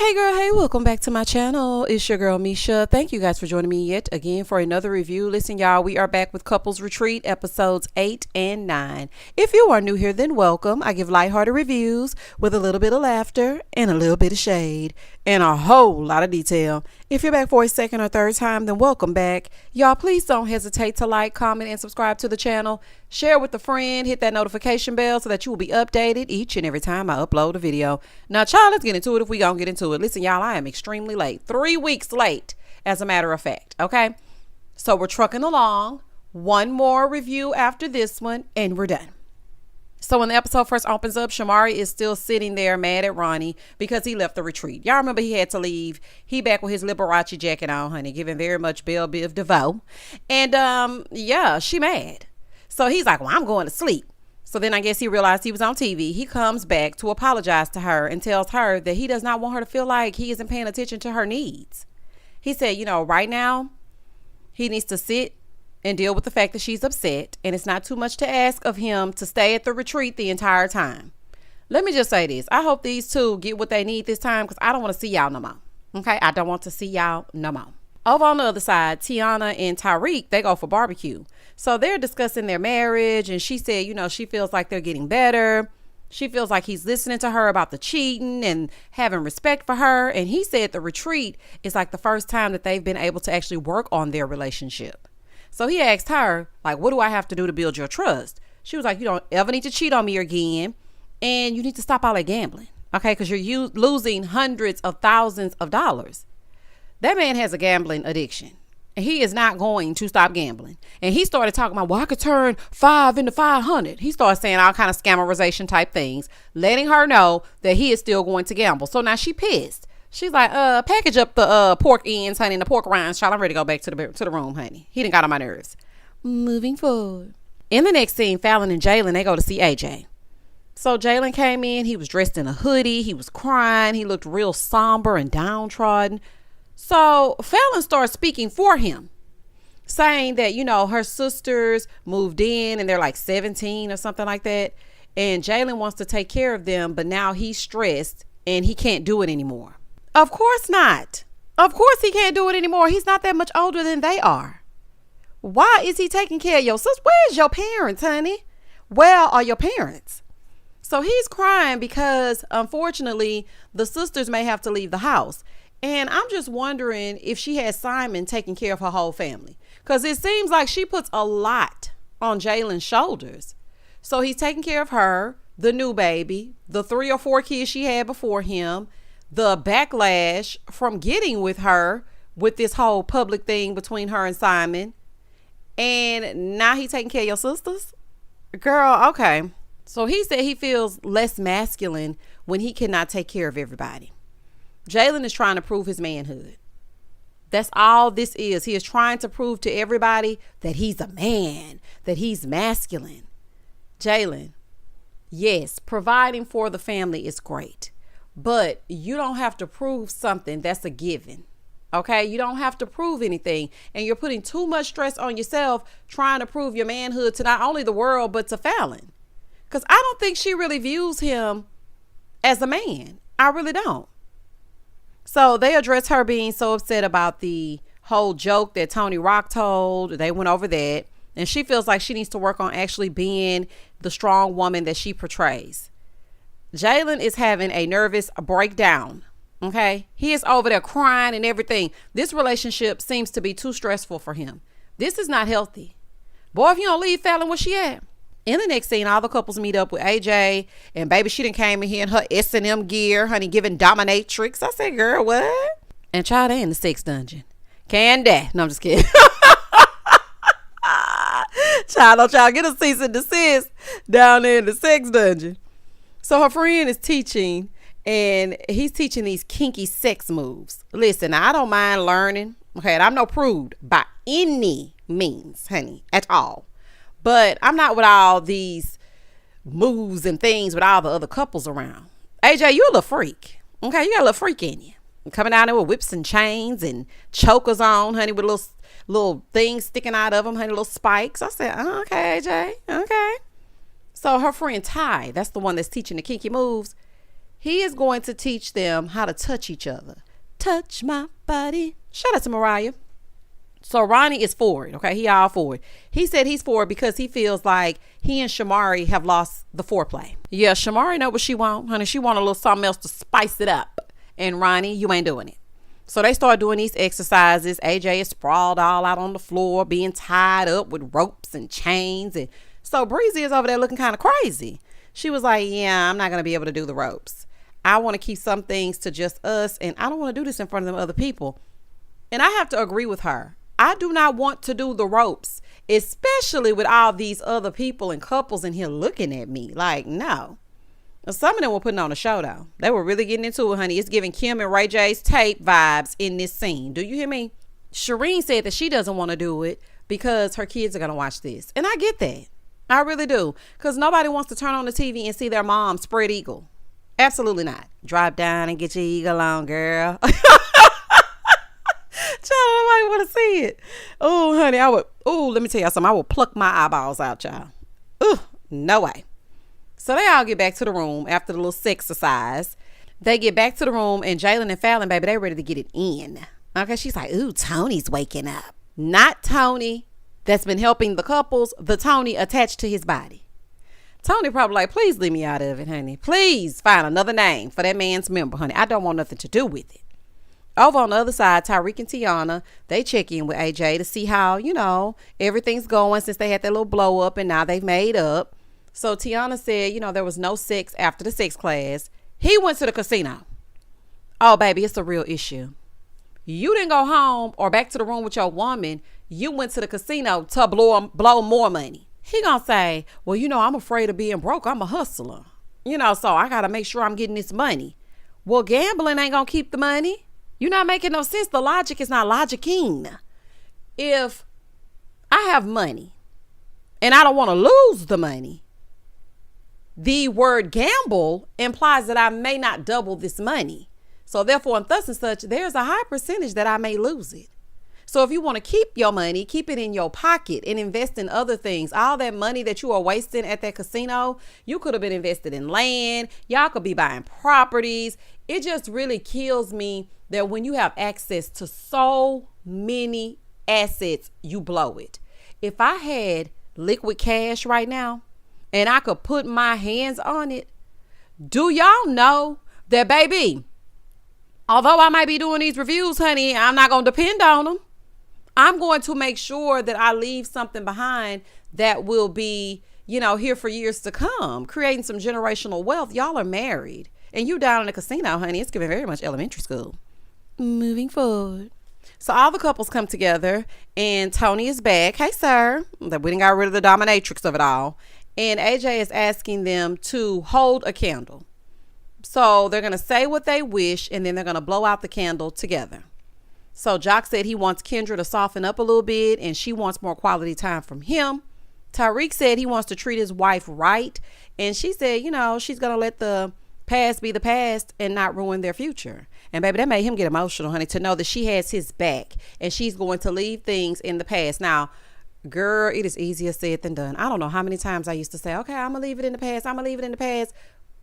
Hey girl, hey, welcome back to my channel. It's your girl Misha. Thank you guys for joining me yet again for another review. Listen y'all, we are back with Couples Retreat episodes 8 and 9. If you are new here, then welcome. I give lighthearted reviews with a little bit of laughter and a little bit of shade and a whole lot of detail. If you're back for a second or third time, then welcome back. Y'all, please don't hesitate to like, comment, and subscribe to the channel. Share with a friend, hit that notification bell so that you will be updated each and every time I upload a video. Now, child, let's get into it if we gonna get into it. Listen, y'all, I am extremely late. 3 weeks late, as a matter of fact, okay? So we're trucking along. One more review after this one, and we're done. So when the episode first opens up, Shamari is still sitting there mad at Ronnie because he left the retreat. Y'all remember he had to leave. He back with his Liberace jacket on, honey, giving very much Belle Biv DeVoe. And yeah, she mad. So he's like, well, I'm going to sleep. So then I guess he realized he was on TV. He comes back to apologize to her and tells her that he does not want her to feel like he isn't paying attention to her needs. He said, you know, right now he needs to sit and deal with the fact that she's upset, and it's not too much to ask of him to stay at the retreat the entire time. Let me just say this. I hope these two get what they need this time because I don't want to see y'all no more. Okay? I don't want to see y'all no more. Over on the other side, Tiana and Tyreek, they go for barbecue. So they're discussing their marriage, and she said, you know, she feels like they're getting better. She feels like he's listening to her about the cheating and having respect for her. And he said the retreat is like the first time that they've been able to actually work on their relationship. So he asked her, like, what do I have to do to build your trust? She was like, you don't ever need to cheat on me again. And you need to stop all that gambling. Okay, because you're losing hundreds of thousands of dollars. That man has a gambling addiction. And he is not going to stop gambling. And he started talking about, well, I could turn 5 into 500. He started saying all kind of scammerization type things, letting her know that he is still going to gamble. So now she pissed. She's like, package up the pork ends, honey, and the pork rinds, child. I'm ready to go back to the room, honey. He done got on my nerves. Moving forward. In the next scene, Falyn and Jaylen, they go to see AJ. So Jaylen came in. He was dressed in a hoodie. He was crying. He looked real somber and downtrodden. So Falyn starts speaking for him, saying that, you know, her sisters moved in and they're like 17 or something like that. And Jaylen wants to take care of them, but now he's stressed and he can't do it anymore. Of course not. Of course he can't do it anymore. He's not that much older than they are. Why is he taking care of your sister? Where's your parents, honey? Where are your parents? So he's crying because, unfortunately, the sisters may have to leave the house. And I'm just wondering if she has Simon taking care of her whole family. Because it seems like she puts a lot on Jaylen's shoulders. So he's taking care of her, the new baby, the 3 or 4 kids she had before him, the backlash from getting with her with this whole public thing between her and Simon. And now he's taking care of your sisters? Girl, okay. So he said he feels less masculine when he cannot take care of everybody. Jaylen is trying to prove his manhood. That's all this is. He is trying to prove to everybody that he's a man, that he's masculine. Jaylen, yes, providing for the family is great, but you don't have to prove something that's a given. Okay, you don't have to prove anything, and you're putting too much stress on yourself trying to prove your manhood to not only the world but to Falyn, because I don't think she really views him as a man. I really don't. So they address her being so upset about the whole joke that Tony Rock told. They went over that, and she feels like she needs to work on actually being the strong woman that she portrays. Jaylen is having a nervous breakdown. Okay, he is over there crying and everything. This relationship seems to be too stressful for him. This is not healthy. Boy, if you don't leave Falyn, where she at? In the next scene, all the couples meet up with AJ, and baby, she done came in here in her S&M gear, honey, giving dominatrix. I said, girl, what? And child, they in the sex dungeon. Candy. No, I'm just kidding. Child, don't y'all get a cease and desist down there in the sex dungeon. So her friend is teaching, and he's teaching these kinky sex moves. Listen, I don't mind learning. Okay, and I'm no prude by any means, honey, at all. But I'm not with all these moves and things with all the other couples around. AJ, you a little freak. Okay, you got a little freak in you. Coming down there with whips and chains and chokers on, honey, with little things sticking out of them, honey, little spikes. I said, oh, okay, AJ, okay. So her friend Ty, that's the one that's teaching the kinky moves. He is going to teach them how to touch each other. Touch my body. Shout out to Mariah. So Ronnie is for it, okay? He all for it. He said he's for it because he feels like he and Shamari have lost the foreplay. Yeah, Shamari know what she want, honey. She want a little something else to spice it up. And Ronnie, you ain't doing it. So they start doing these exercises. AJ is sprawled all out on the floor, being tied up with ropes and chains. And so Breezy is over there looking kind of crazy. She was like, yeah, I'm not going to be able to do the ropes. I want to keep some things to just us, and I don't want to do this in front of them other people. And I have to agree with her. I do not want to do the ropes, especially with all these other people and couples in here looking at me. Like, no. Some of them were putting on a show, though. They were really getting into it, honey. It's giving Kim and Ray J's tape vibes in this scene. Do you hear me? Shireen said that she doesn't want to do it because her kids are going to watch this. And I get that. I really do. Because nobody wants to turn on the TV and see their mom spread eagle. Absolutely not. Drop down and get your eagle on, girl. Child, nobody want to see it. Oh, honey, let me tell y'all something. I will pluck my eyeballs out, y'all. No way. So they all get back to the room after the little sex exercise. They get back to the room and Jaylen and Falyn, baby, they ready to get it in. Okay, she's like, ooh, Tony's waking up. Not Tony that's been helping the couples, the Tony attached to his body. Tony probably like, please leave me out of it, honey. Please find another name for that man's member, honey. I don't want nothing to do with it. Over on the other side, Tyreek and Tiana, they check in with AJ to see how, everything's going since they had that little blow up and now they've made up. So Tiana said, there was no sex after the sex class. He went to the casino. Oh, baby, it's a real issue. You didn't go home or back to the room with your woman. You went to the casino to blow more money. He gonna say, well, I'm afraid of being broke. I'm a hustler. So I got to make sure I'm getting this money. Well, gambling ain't gonna keep the money. You're not making no sense. The logic is not logicking. If I have money and I don't want to lose the money, the word gamble implies that I may not double this money. So therefore, and thus and such, there's a high percentage that I may lose it. So if you want to keep your money, keep it in your pocket and invest in other things. All that money that you are wasting at that casino, you could have been invested in land. Y'all could be buying properties. It just really kills me that when you have access to so many assets, you blow it. If I had liquid cash right now and I could put my hands on it, do y'all know that, baby, although I might be doing these reviews, honey, I'm not going to depend on them. I'm going to make sure that I leave something behind that will be, here for years to come, creating some generational wealth. Y'all are married and you down in the casino, honey. It's giving very much elementary school. Moving forward. So all the couples come together and Tony is back. Hey, sir. We done got rid of the dominatrix of it all. And AJ is asking them to hold a candle. So they're going to say what they wish and then they're going to blow out the candle together. So Jock said he wants Kendra to soften up a little bit and she wants more quality time from him. Tyreek said he wants to treat his wife right. And she said, she's going to let the past be the past and not ruin their future. And baby, that made him get emotional, honey, to know that she has his back and she's going to leave things in the past. Now, girl, it is easier said than done. I don't know how many times I used to say, okay, I'm going to leave it in the past. I'm going to leave it in the past.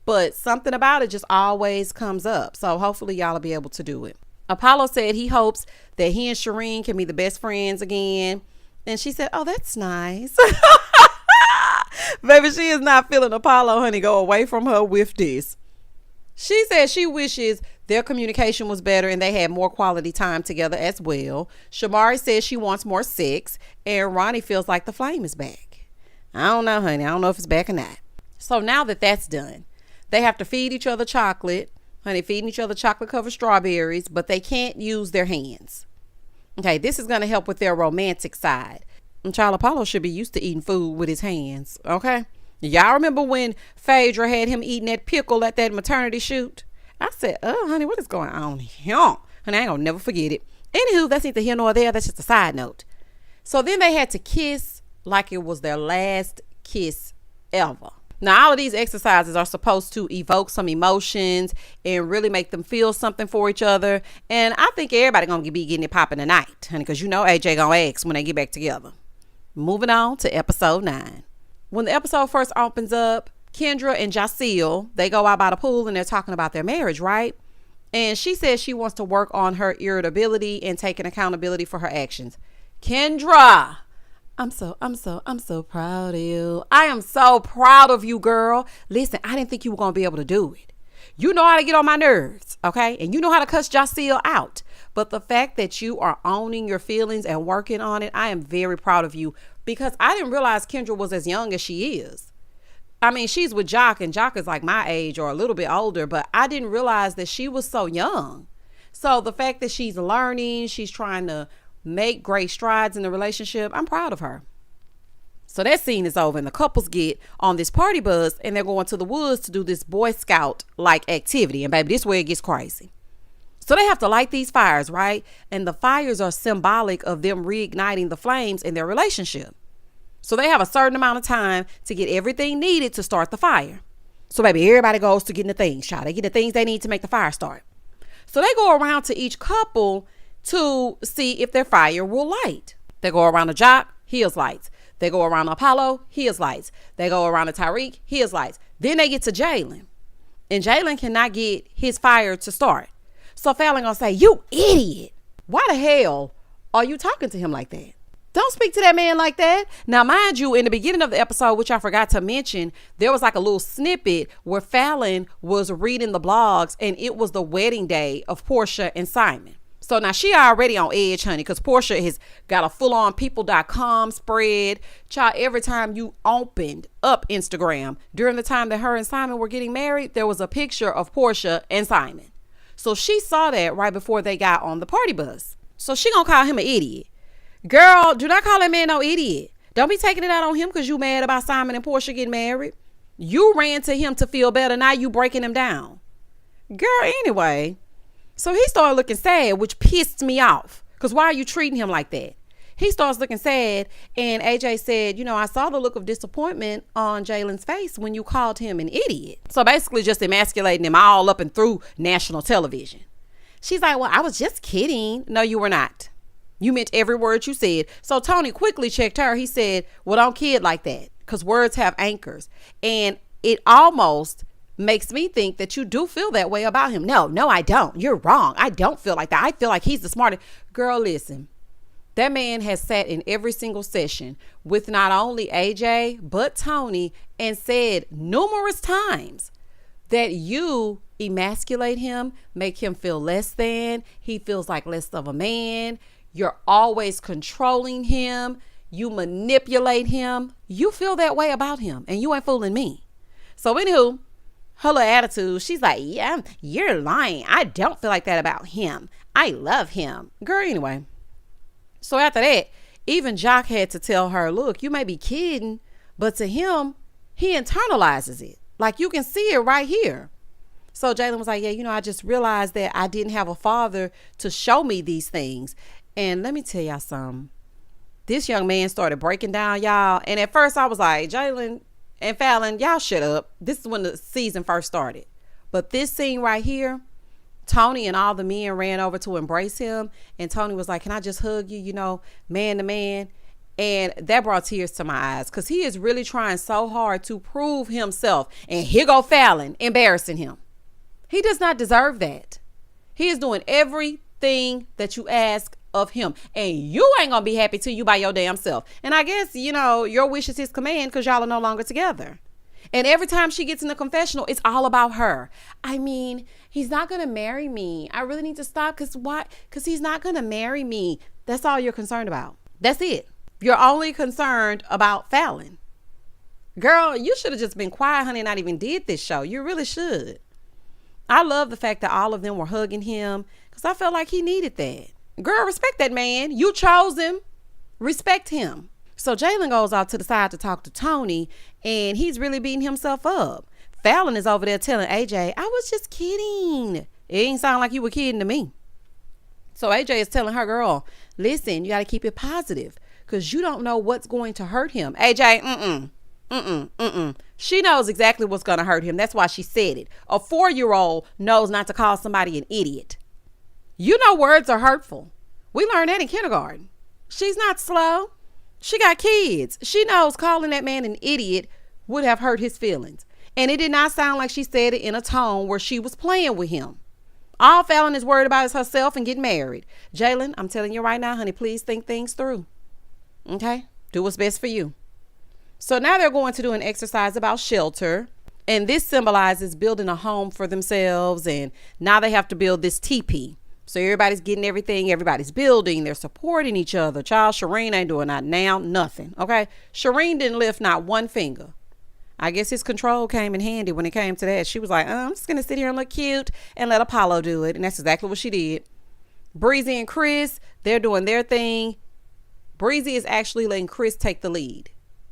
But something about it just always comes up. So hopefully y'all will be able to do it. Apollo said he hopes that he and Shireen can be the best friends again. And she said, oh, that's nice. Baby, she is not feeling Apollo, honey. Go away from her with this. She said she wishes their communication was better and they had more quality time together as well. Shamari says she wants more sex. And Ronnie feels like the flame is back. I don't know, honey. I don't know if it's back or not. So now that that's done, they have to feed each other chocolate. Honey, feeding each other chocolate covered strawberries, but they can't use their hands. Okay, this is going to help with their romantic side. And Child Apollo should be used to eating food with his hands. Okay. Y'all remember when Phaedra had him eating that pickle at that maternity shoot? I said, oh, honey, what is going on here? Honey, I ain't gonna never forget it. Anywho, that's neither here nor there. That's just a side note. So then they had to kiss like it was their last kiss ever. Now, all of these exercises are supposed to evoke some emotions and really make them feel something for each other. And I think everybody going to be getting it popping tonight, honey, because AJ going to ask when they get back together. Moving on to episode 9. When the episode first opens up, Kendra and Jaceel, they go out by the pool and they're talking about their marriage, right? And she says she wants to work on her irritability and taking accountability for her actions. Kendra, I'm so proud of you. I am so proud of you, girl. Listen, I didn't think you were going to be able to do it. You know how to get on my nerves, okay? And you know how to cuss Jaceel out. But the fact that you are owning your feelings and working on it, I am very proud of you, because I didn't realize Kendra was as young as she is. I mean, she's with Jock, and Jock is like my age or a little bit older, but I didn't realize that she was so young. So the fact that she's learning, she's trying to make great strides in the relationship, I'm proud of her. So that scene is over and the couples get on this party bus and they're going to the woods to do this Boy Scout like activity. And baby, this is where it gets crazy. So they have to light these fires, right? And the fires are symbolic of them reigniting the flames in their relationship. So they have a certain amount of time to get everything needed to start the fire. So baby, everybody goes to getting the things, child. They get the things they need to make the fire start. So they go around to each couple to see if their fire will light. They go around to Jock, his lights. They go around to Apollo, his lights. They go around to Tyreek, his lights. Then they get to Jaylen. And Jaylen cannot get his fire to start. So Falyn gonna say, you idiot. Why the hell are you talking to him like that? Don't speak to that man like that. Now, mind you, in the beginning of the episode, which I forgot to mention, there was like a little snippet where Falyn was reading the blogs and it was the wedding day of Portia and Simon. So now she already on edge, honey, because Portia has got a full-on people.com spread. Child, every time you opened up Instagram during the time that her and Simon were getting married, there was a picture of Portia and Simon. So she saw that right before they got on the party bus. So she gonna call him an idiot. Girl, do not call that man no idiot. Don't be taking it out on him because you mad about Simon and Portia getting married. You ran to him to feel better. Now you breaking him down. Girl, anyway. So he started looking sad, which pissed me off. Because why are you treating him like that? He starts looking sad. And AJ said, you know, I saw the look of disappointment on Jaylen's face when you called him an idiot. So basically just emasculating him all up and through national television. She's like, well, I was just kidding. No, you were not. You meant every word you said. So Tony quickly checked her. He said, well, don't kid like that, because words have anchors. And it almost makes me think that you do feel that way about him. No, I don't. You're wrong. I don't feel like that. I feel like he's the smartest. Girl, listen. That man has sat in every single session with not only AJ, but Tony, and said numerous times that you emasculate him, make him feel less than. He feels like less of a man. You're always controlling him. You manipulate him. You feel that way about him, and you ain't fooling me. So anywho, her little attitude, she's like, yeah, you're lying. I don't feel like that about him. I love him. Girl, anyway. So after that, even Jock had to tell her, look, you may be kidding, but to him, he internalizes it. Like, you can see it right here. So Jaylen was like, yeah, you know, I just realized that I didn't have a father to show me these things. And let me tell y'all something. This young man started breaking down, y'all. And at first I was like, Jaylen and Falyn, y'all shut up. This is when the season first started. But this scene right here, Tony and all the men ran over to embrace him. And Tony was like, can I just hug you, you know, man to man? And that brought tears to my eyes, because he is really trying so hard to prove himself. And here go Falyn embarrassing him. He does not deserve that. He is doing everything that you ask of him, and you ain't gonna be happy till you by your damn self. And I guess, you know, your wish is his command, because y'all are no longer together. And every time she gets in the confessional, it's all about her. I mean, he's not gonna marry me. I really need to stop. Because he's not gonna marry me. That's all you're concerned about. That's it. You're only concerned about Falyn. Girl, you should have just been quiet, honey, and not even did this show. You really should. I love the fact that all of them were hugging him, because I felt like he needed that. Girl, respect that man. You chose him. Respect him. So Jaylen goes out to the side to talk to Tony, and he's really beating himself up. Falyn is over there telling AJ, I was just kidding. It ain't sound like you were kidding to me. So AJ is telling her, girl, listen, you got to keep it positive, because you don't know what's going to hurt him. AJ, She knows exactly what's going to hurt him. That's why she said it. A 4-year-old knows not to call somebody an idiot. You know words are hurtful. We learned that in kindergarten. She's not slow. She got kids. She knows calling that man an idiot would have hurt his feelings. And it did not sound like she said it in a tone where she was playing with him. All Falyn is worried about is herself and getting married. Jaylen, I'm telling you right now, honey, please think things through. Okay? Do what's best for you. So now they're going to do an exercise about shelter. And this symbolizes building a home for themselves. And now they have to build this teepee. So everybody's getting everything. Everybody's building. They're supporting each other. Child, Shireen ain't doing that now. Nothing. Okay? Shireen didn't lift not one finger. I guess his control came in handy when it came to that. She was like, I'm just going to sit here and look cute and let Apollo do it. And that's exactly what she did. Breezy and Chris, they're doing their thing. Breezy is actually letting Chris take the lead.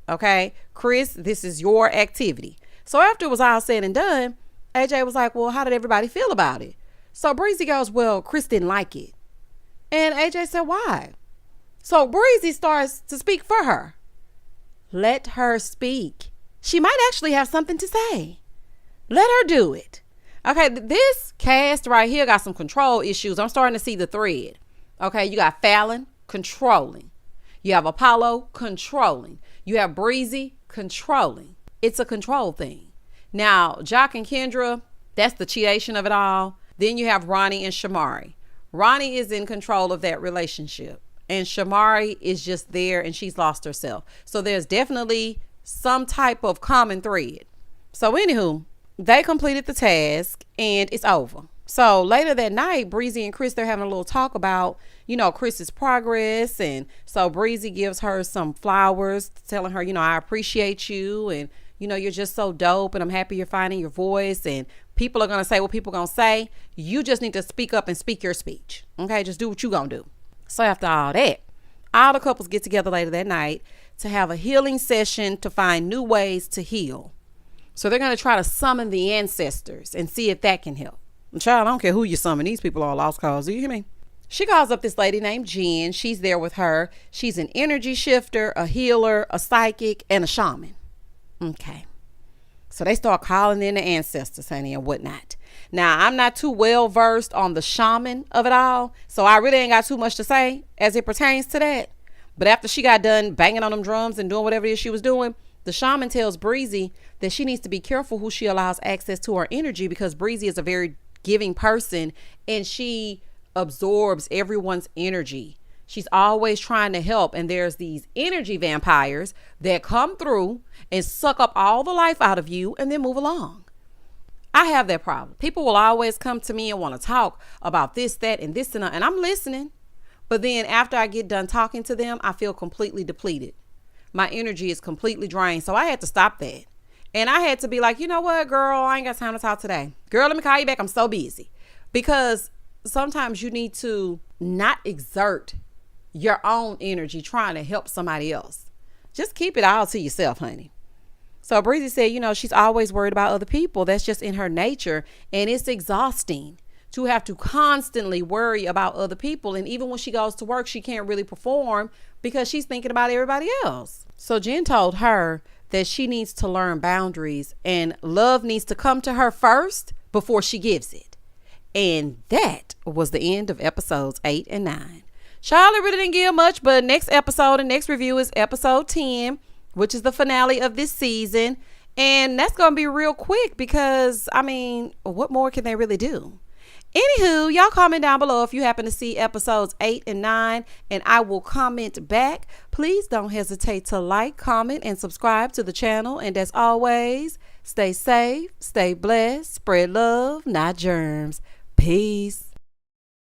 Okay? Chris, this is your activity. So after it was all said and done, AJ was like, well, how did everybody feel about it? So Breezy goes, well, Chris didn't like it. And AJ said, why? So Breezy starts to speak for her. Let her speak. She might actually have something to say. Let her do it. Okay, this cast right here got some control issues. I'm starting to see the thread. Okay, you got Falyn controlling. You have Apollo controlling. You have Breezy controlling. It's a control thing. Now, Jock and Kendra, that's the cheatation of it all. Then you have Ronnie and Shamari. Ronnie is in control of that relationship. And Shamari is just there and she's lost herself. So there's definitely some type of common thread. So anywho, they completed the task and it's over. So later that night, Breezy and Chris, they're having a little talk about, Chris's progress. And so Breezy gives her some flowers, telling her, I appreciate you. And, you're just so dope. And I'm happy you're finding your voice. And people are going to say what people are going to say. You just need to speak up and speak your speech. Okay, just do what you're going to do. So after all that, all the couples get together later that night to have a healing session to find new ways to heal. So they're going to try to summon the ancestors and see if that can help. And child, I don't care who you summon. These people are lost cause. Do you hear me? She calls up this lady named Jen. She's there with her. She's an energy shifter, a healer, a psychic, and a shaman. Okay. So they start calling in the ancestors, honey, and whatnot. Now, I'm not too well versed on the shaman of it all. So I really ain't got too much to say as it pertains to that. But after she got done banging on them drums and doing whatever it is she was doing, the shaman tells Breezy that she needs to be careful who she allows access to her energy, because Breezy is a very giving person and she absorbs everyone's energy. She's always trying to help. And there's these energy vampires that come through and suck up all the life out of you and then move along. I have that problem. People will always come to me and want to talk about this, that, and this and that. And I'm listening. But then after I get done talking to them, I feel completely depleted. My energy is completely drained. So I had to stop that. And I had to be like, you know what, girl, I ain't got time to talk today. Girl, let me call you back. I'm so busy. Because sometimes you need to not exert your own energy trying to help somebody else. Just keep it all to yourself, honey. So Breezy said, she's always worried about other people. That's just in her nature. And it's exhausting to have to constantly worry about other people. And even when she goes to work, she can't really perform because she's thinking about everybody else. So Jen told her that she needs to learn boundaries and love needs to come to her first before she gives it. And that was the end of episodes 8 and 9. Charlotte really didn't give much, but next episode and next review is episode 10, which is the finale of this season. And that's going to be real quick because, what more can they really do? Anywho, y'all comment down below if you happen to see episodes 8 and 9, and I will comment back. Please don't hesitate to like, comment, and subscribe to the channel. And as always, stay safe, stay blessed, spread love, not germs. Peace.